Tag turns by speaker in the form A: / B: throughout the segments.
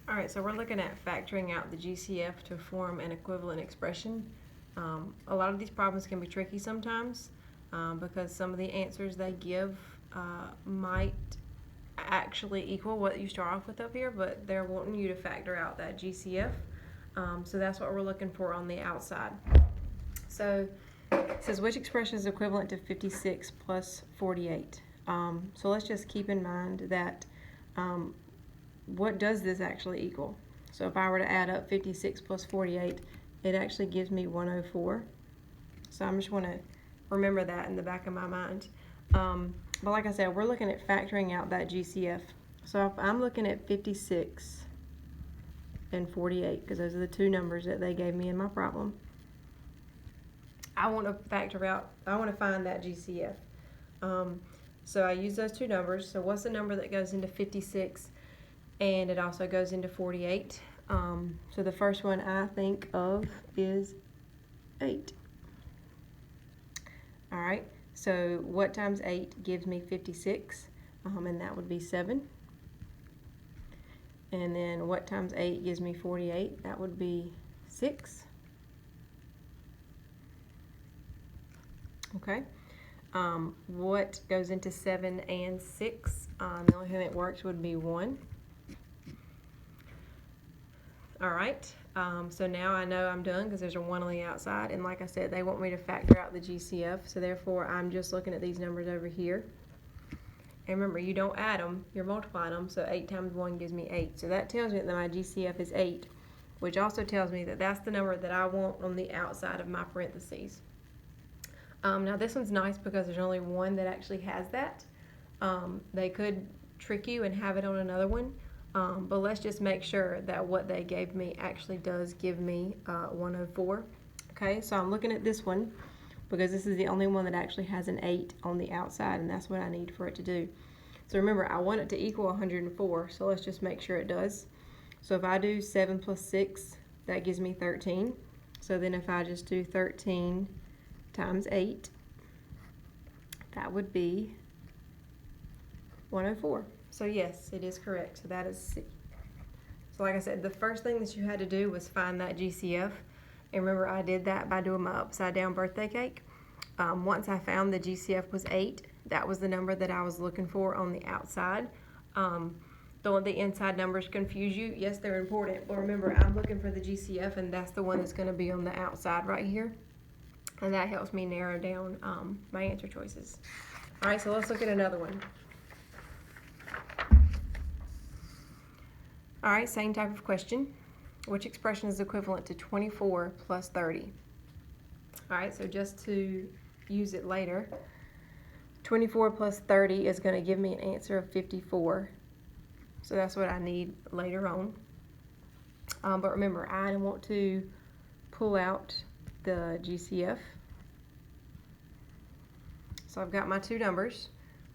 A: All right, so we're looking at factoring out the GCF to form an equivalent expression. A lot of these problems can be tricky sometimes because some of the answers they give might actually equal what you start off with up here, but they're wanting you to factor out that GCF. So that's what we're looking for on the outside. So it says which expression is equivalent to 56 plus 48? So let's just keep in mind that what does this actually equal? So if I were to add up 56 plus 48, it actually gives me 104. So I'm just want to remember that in the back of my mind. But like I said, we're looking at factoring out that GCF. So if I'm looking at 56 and 48, because those are the two numbers that they gave me in my problem, I want to factor out, I want to find that GCF. So I use those two numbers. So what's the number that goes into 56 and it also goes into 48? So the first one I think of is 8. All right, so what times 8 gives me 56? And that would be 7. And then what times 8 gives me 48? That would be 6. Okay. What goes into 7 and 6? The only thing that works would be 1. All right, so now I know I'm done because there's a 1 on the outside, and like I said, they want me to factor out the GCF, so therefore I'm just looking at these numbers over here. And remember, you don't add them, you're multiplying them, so 8 times 1 gives me 8. So that tells me that my GCF is 8, which also tells me that that's the number that I want on the outside of my parentheses. Now this one's nice because there's only one that actually has that. They could trick you and have it on another one, but let's just make sure that what they gave me actually does give me 104. Okay, so I'm looking at this one because this is the only one that actually has an 8 on the outside, and that's what I need for it to do. So remember, I want it to equal 104, so let's just make sure it does. So if I do 7 plus 6, that gives me 13. So then if I just do 13 times 8, that would be 104. So yes, it is correct. So that is C. So like I said, the first thing that you had to do was find that GCF. And remember, I did that by doing my upside down birthday cake. Once I found the GCF was 8, that was the number that I was looking for on the outside. Don't let the inside numbers confuse you. Yes, they're important, but remember, I'm looking for the GCF, and that's the one that's going to be on the outside right here. And that helps me narrow down my answer choices. All right, so let's look at another one. All right, same type of question. Which expression is equivalent to 24 plus 30? All right, so just to use it later, 24 plus 30 is going to give me an answer of 54. So that's what I need later on. But remember, I want to pull out the GCF. So I've got my two numbers.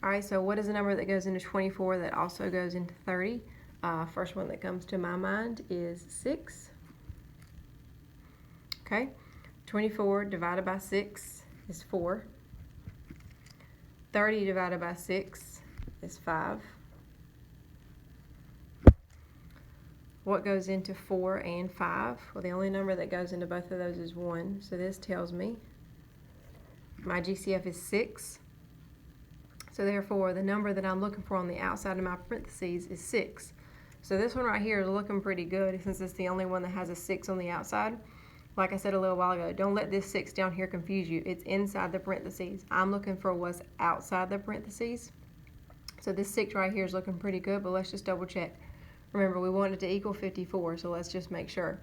A: All right, so what is the number that goes into 24 that also goes into 30? First one that comes to my mind is 6. Okay, 24 divided by 6 is 4. 30 divided by 6 is 5. What goes into 4 and 5? Well, the only number that goes into both of those is 1. So this tells me my GCF is 6. So therefore, the number that I'm looking for on the outside of my parentheses is 6. So this one right here is looking pretty good since it's the only one that has a 6 on the outside. Like I said a little while ago, don't let this 6 down here confuse you. It's inside the parentheses. I'm looking for what's outside the parentheses. So this 6 right here is looking pretty good, but let's just double check. Remember, we want it to equal 54, so let's just make sure.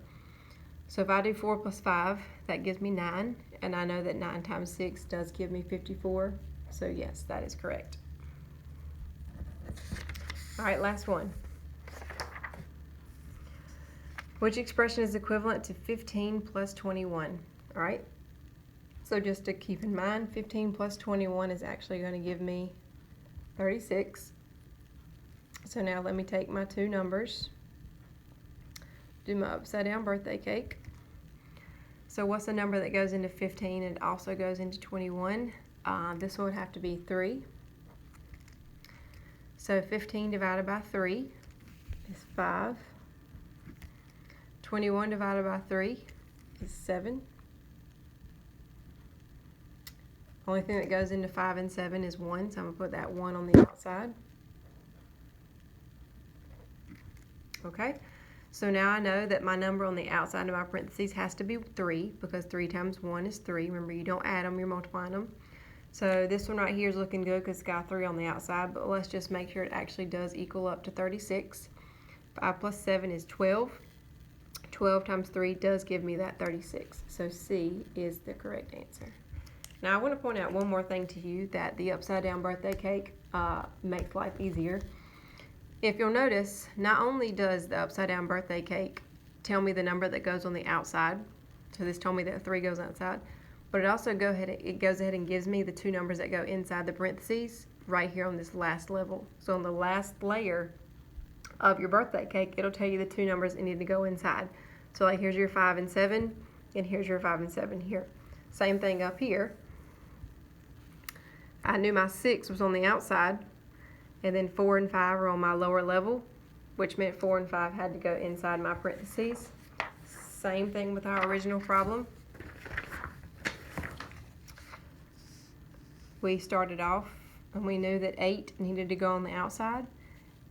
A: So if I do 4 plus 5, that gives me 9, and I know that 9 times 6 does give me 54, so yes, that is correct. All right, last one. Which expression is equivalent to 15 plus 21? All right, so just to keep in mind, 15 plus 21 is actually going to give me 36. So now let me take my two numbers, do my upside down birthday cake. So what's the number that goes into 15 and also goes into 21? This one would have to be 3. So 15 divided by 3 is 5. 21 divided by 3 is 7. Only thing that goes into 5 and 7 is 1, so I'm going to put that 1 on the outside. Okay, so now I know that my number on the outside of my parentheses has to be 3, because 3 times 1 is 3. Remember, you don't add them, you're multiplying them. So this one right here is looking good because it's got 3 on the outside, but let's just make sure it actually does equal up to 36. 5 plus 7 is 12. 12 times 3 does give me that 36. So C is the correct answer. Now I want to point out one more thing to you, that the upside down birthday cake makes life easier. If you'll notice, not only does the upside down birthday cake tell me the number that goes on the outside, so this told me that 3 goes outside, but it also goes ahead and gives me the 2 numbers that go inside the parentheses right here on this last level. So on the last layer of your birthday cake, it'll tell you the 2 numbers that need to go inside. So like here's your 5 and 7, and here's your 5 and 7 here. Same thing up here. I knew my 6 was on the outside, and then 4 and 5 are on my lower level, which meant 4 and 5 had to go inside my parentheses. Same thing with our original problem. We started off and we knew that 8 needed to go on the outside,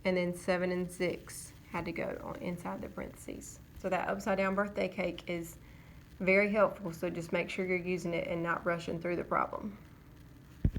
A: and then 7 and 6 had to go on inside the parentheses. So that upside down birthday cake is very helpful, so just make sure you're using it and not rushing through the problem.